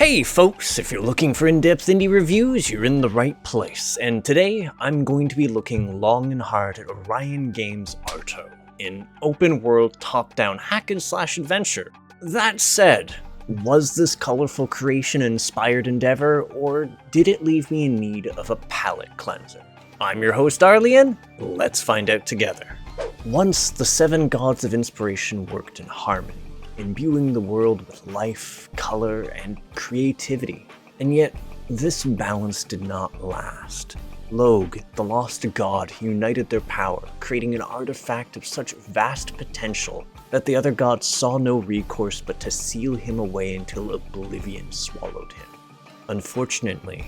Hey folks, if you're looking for in-depth indie reviews, you're in the right place. And today, I'm going to be looking long and hard at Orion Games' Arto, an open-world top-down hack-and-slash adventure. That said, was this colorful creation an inspired endeavor, or did it leave me in need of a palate cleanser? I'm your host Arlyeon, let's find out together. Once, the seven gods of inspiration worked in harmony, imbuing the world with life, color, and creativity. And yet, this balance did not last. Log, the lost god, united their power, creating an artifact of such vast potential that the other gods saw no recourse but to seal him away until oblivion swallowed him. Unfortunately,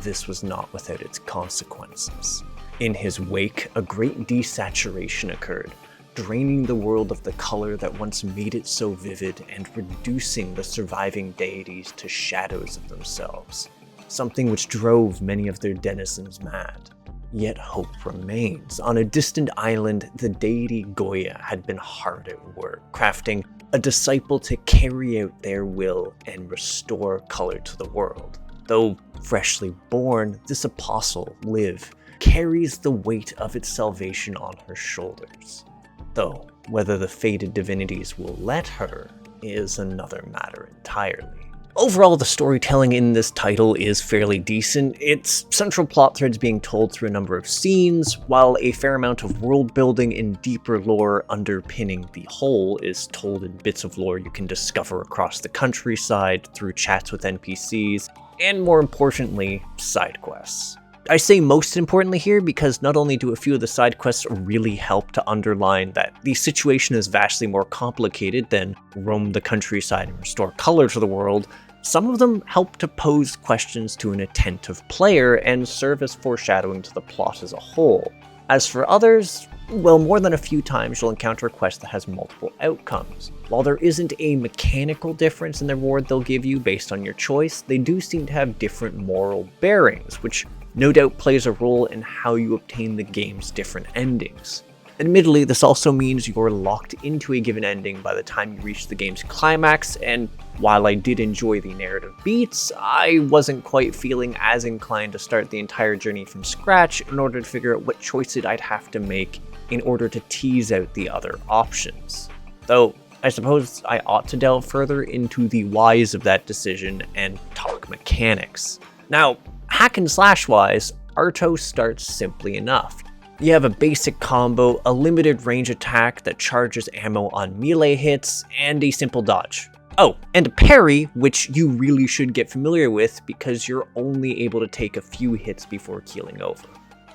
this was not without its consequences. In his wake, a great desaturation occurred, draining the world of the color that once made it so vivid and reducing the surviving deities to shadows of themselves, something which drove many of their denizens mad. Yet hope remains. On a distant island, the deity Goya had been hard at work, crafting a disciple to carry out their will and restore color to the world. Though freshly born, this apostle, Liv, carries the weight of its salvation on her shoulders. Though, whether the fated divinities will let her is another matter entirely. Overall, the storytelling in this title is fairly decent. Its central plot threads being told through a number of scenes, while a fair amount of world building and deeper lore underpinning the whole is told in bits of lore you can discover across the countryside through chats with NPCs, and more importantly, side quests. I say most importantly here because not only do a few of the side quests really help to underline that the situation is vastly more complicated than roam the countryside and restore color to the world, some of them help to pose questions to an attentive player and serve as foreshadowing to the plot as a whole. As for others, well, more than a few times you'll encounter a quest that has multiple outcomes. While there isn't a mechanical difference in the reward they'll give you based on your choice, they do seem to have different moral bearings, which no doubt plays a role in how you obtain the game's different endings. Admittedly, this also means you're locked into a given ending by the time you reach the game's climax, and while I did enjoy the narrative beats, I wasn't quite feeling as inclined to start the entire journey from scratch in order to figure out what choices I'd have to make in order to tease out the other options. Though, I suppose I ought to delve further into the whys of that decision and talk mechanics. Now, hack and slash wise, Arto starts simply enough. You have a basic combo, a limited range attack that charges ammo on melee hits, and a simple dodge. Oh, and a parry, which you really should get familiar with because you're only able to take a few hits before keeling over.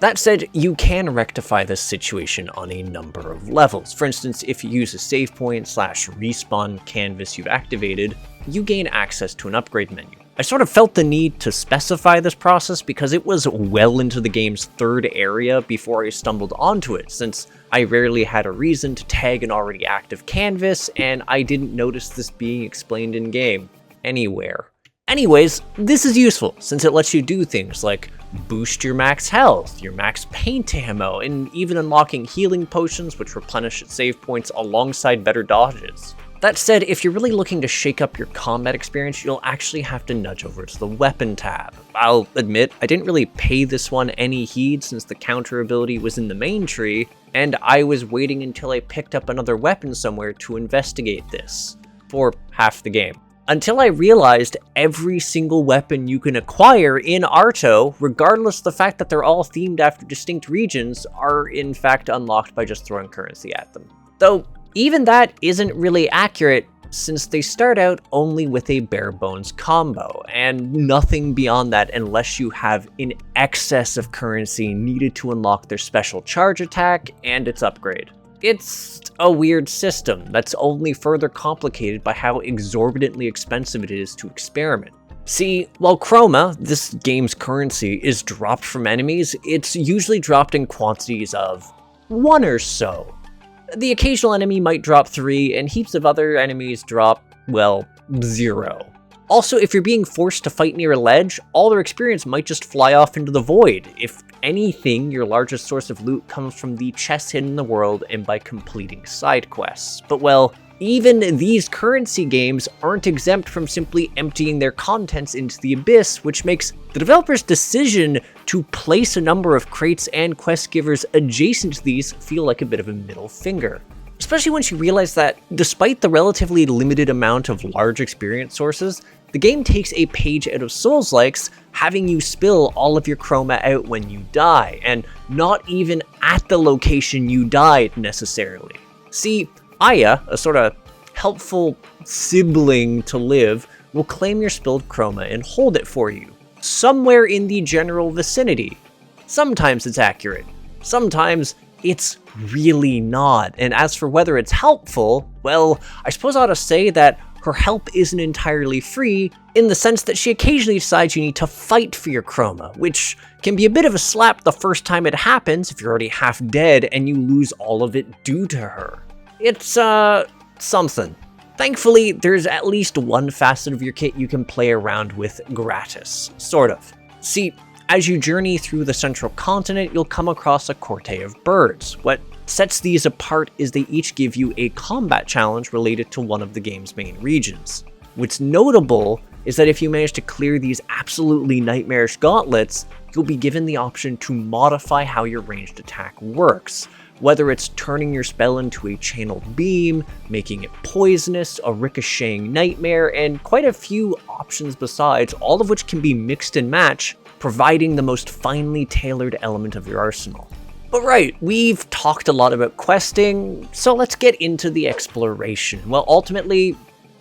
That said, you can rectify this situation on a number of levels. For instance, if you use a save point / respawn canvas you've activated, you gain access to an upgrade menu. I sort of felt the need to specify this process because it was well into the game's third area before I stumbled onto it, since I rarely had a reason to tag an already active canvas, and I didn't notice this being explained in-game anywhere. Anyways, this is useful since it lets you do things like boost your max health, your max paint ammo, and even unlocking healing potions which replenish at save points alongside better dodges. That said, if you're really looking to shake up your combat experience, you'll actually have to nudge over to the weapon tab. I'll admit, I didn't really pay this one any heed since the counter ability was in the main tree, and I was waiting until I picked up another weapon somewhere to investigate this, for half the game. Until I realized every single weapon you can acquire in Arto, regardless of the fact that they're all themed after distinct regions, are in fact unlocked by just throwing currency at them. Though, even that isn't really accurate, since they start out only with a bare bones combo, and nothing beyond that unless you have an excess of currency needed to unlock their special charge attack and its upgrade. It's a weird system that's only further complicated by how exorbitantly expensive it is to experiment. See, while chroma, this game's currency, is dropped from enemies, it's usually dropped in quantities of 1 or so. The occasional enemy might drop 3, and heaps of other enemies drop, well, 0. Also, if you're being forced to fight near a ledge, all their experience might just fly off into the void. If anything, your largest source of loot comes from the chests hidden in the world and by completing side quests. But well, Even these currency games aren't exempt from simply emptying their contents into the abyss, which makes the developer's decision to place a number of crates and quest givers adjacent to these feel like a bit of a middle finger. Especially once you realize that, despite the relatively limited amount of large experience sources, the game takes a page out of Souls-likes, having you spill all of your chroma out when you die, and not even at the location you died necessarily. See, Aya, a sort of helpful sibling to Liv, will claim your spilled chroma and hold it for you, somewhere in the general vicinity. Sometimes it's accurate, sometimes it's really not, and as for whether it's helpful, well, I suppose I ought to say that her help isn't entirely free, in the sense that she occasionally decides you need to fight for your chroma, which can be a bit of a slap the first time it happens if you're already half dead and you lose all of it due to her. It's, something. Thankfully, there's at least one facet of your kit you can play around with gratis, sort of. See, as you journey through the central continent, you'll come across a corte of birds. What sets these apart is they each give you a combat challenge related to one of the game's main regions. What's notable is that if you manage to clear these absolutely nightmarish gauntlets, you'll be given the option to modify how your ranged attack works. Whether it's turning your spell into a channeled beam, making it poisonous, a ricocheting nightmare, and quite a few options besides, all of which can be mixed and matched, providing the most finely tailored element of your arsenal. But right, we've talked a lot about questing, so let's get into the exploration. Well, ultimately,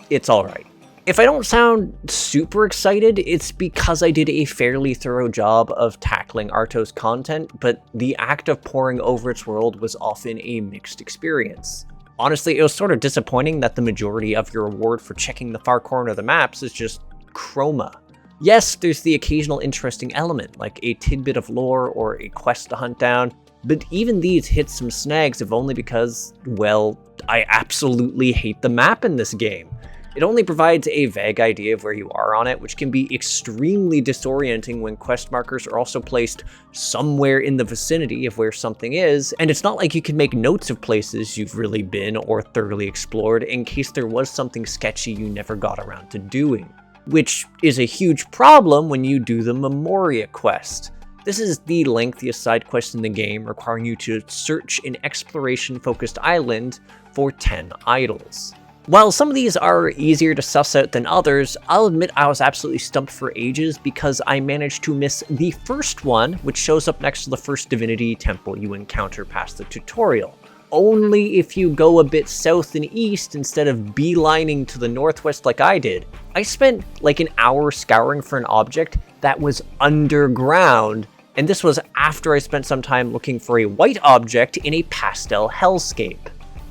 it's alright. If I don't sound super excited, it's because I did a fairly thorough job of tackling Arto's content, but the act of poring over its world was often a mixed experience. Honestly, it was sort of disappointing that the majority of your reward for checking the far corner of the maps is just chroma. Yes, there's the occasional interesting element, like a tidbit of lore or a quest to hunt down, but even these hit some snags if only because, well, I absolutely hate the map in this game. It only provides a vague idea of where you are on it, which can be extremely disorienting when quest markers are also placed somewhere in the vicinity of where something is, and it's not like you can make notes of places you've really been or thoroughly explored in case there was something sketchy you never got around to doing. Which is a huge problem when you do the Memoria quest. This is the lengthiest side quest in the game, requiring you to search an exploration-focused island for 10 idols. While some of these are easier to suss out than others, I'll admit I was absolutely stumped for ages because I managed to miss the first one, which shows up next to the first divinity temple you encounter past the tutorial. Only if you go a bit south and east instead of beelining to the northwest like I did. I spent like an hour scouring for an object that was underground, and this was after I spent some time looking for a white object in a pastel hellscape.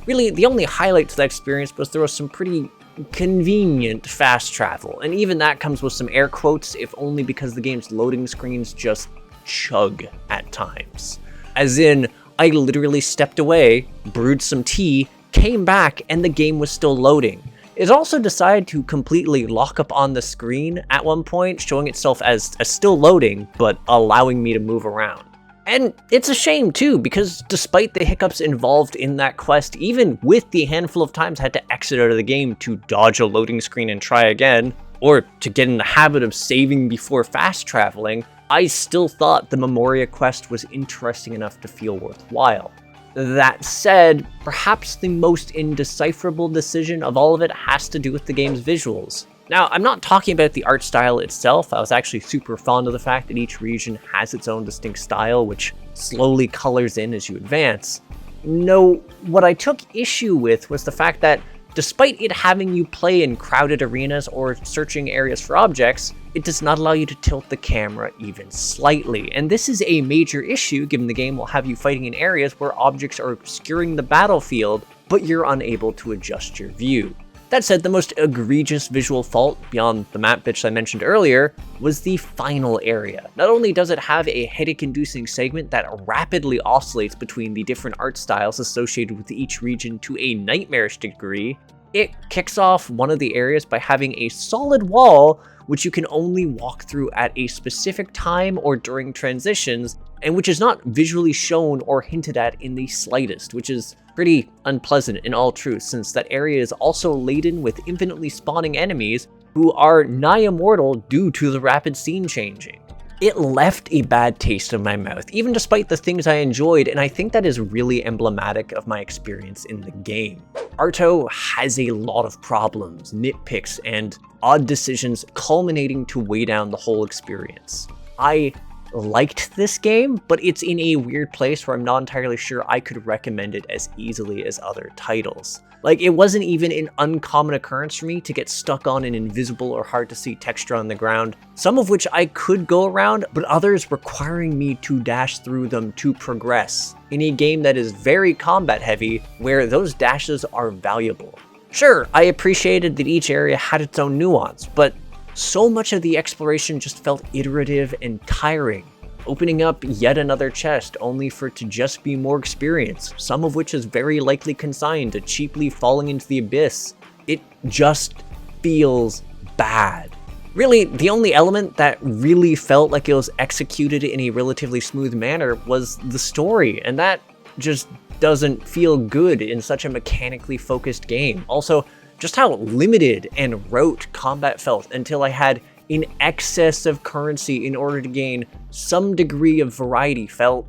Really, the only highlight to that experience was there was some pretty convenient fast travel, and even that comes with some air quotes, if only because the game's loading screens just chug at times. As in, I literally stepped away, brewed some tea, came back, and the game was still loading. It also decided to completely lock up on the screen at one point, showing itself as still loading, but allowing me to move around. And it's a shame too, because despite the hiccups involved in that quest, even with the handful of times I had to exit out of the game to dodge a loading screen and try again, or to get in the habit of saving before fast traveling, I still thought the Memoria quest was interesting enough to feel worthwhile. That said, perhaps the most indecipherable decision of all of it has to do with the game's visuals. Now, I'm not talking about the art style itself. I was actually super fond of the fact that each region has its own distinct style, which slowly colors in as you advance. No, what I took issue with was the fact that despite it having you play in crowded arenas or searching areas for objects, it does not allow you to tilt the camera even slightly. And this is a major issue given the game will have you fighting in areas where objects are obscuring the battlefield, but you're unable to adjust your view. That said, the most egregious visual fault, beyond the map bitch I mentioned earlier, was the final area. Not only does it have a headache-inducing segment that rapidly oscillates between the different art styles associated with each region to a nightmarish degree, it kicks off one of the areas by having a solid wall which you can only walk through at a specific time or during transitions, and which is not visually shown or hinted at in the slightest, which is pretty unpleasant in all truth, since that area is also laden with infinitely spawning enemies who are nigh immortal due to the rapid scene changing. It left a bad taste in my mouth, even despite the things I enjoyed, and I think that is really emblematic of my experience in the game. Arto has a lot of problems, nitpicks, and odd decisions culminating to weigh down the whole experience. I liked this game, but it's in a weird place where I'm not entirely sure I could recommend it as easily as other titles. Like, it wasn't even an uncommon occurrence for me to get stuck on an invisible or hard to see texture on the ground, some of which I could go around, but others requiring me to dash through them to progress, in a game that is very combat heavy, where those dashes are valuable. Sure, I appreciated that each area had its own nuance, but so much of the exploration just felt iterative and tiring. Opening up yet another chest only for it to just be more experience, some of which is very likely consigned to cheaply falling into the abyss. It just feels bad. Really, the only element that really felt like it was executed in a relatively smooth manner was the story, and that just doesn't feel good in such a mechanically focused game. Also, just how limited and rote combat felt until I had in excess of currency in order to gain some degree of variety felt,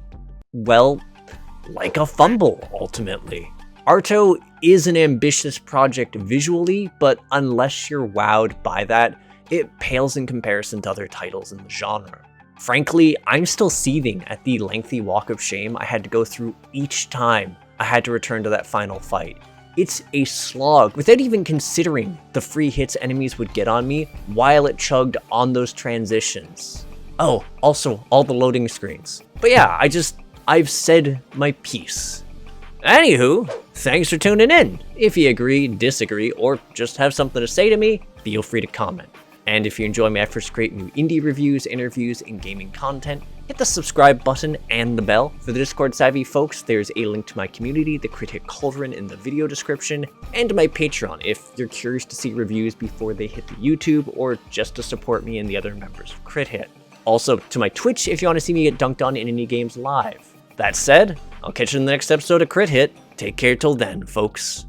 well, like a fumble, ultimately. Arto is an ambitious project visually, but unless you're wowed by that, it pales in comparison to other titles in the genre. Frankly, I'm still seething at the lengthy walk of shame I had to go through each time I had to return to that final fight. It's a slog, without even considering the free hits enemies would get on me while it chugged on those transitions. Oh, also, all the loading screens. But yeah, I've said my piece. Anywho, thanks for tuning in. If you agree, disagree, or just have something to say to me, feel free to comment. And if you enjoy my efforts to create new indie reviews, interviews, and gaming content, hit the subscribe button and the bell. For the Discord savvy folks, there's a link to my community, the Crit Hit Cauldron, in the video description, and to my Patreon if you're curious to see reviews before they hit the YouTube, or just to support me and the other members of Crit Hit. Also, to my Twitch if you want to see me get dunked on in indie games live. That said, I'll catch you in the next episode of Crit Hit. Take care till then, folks.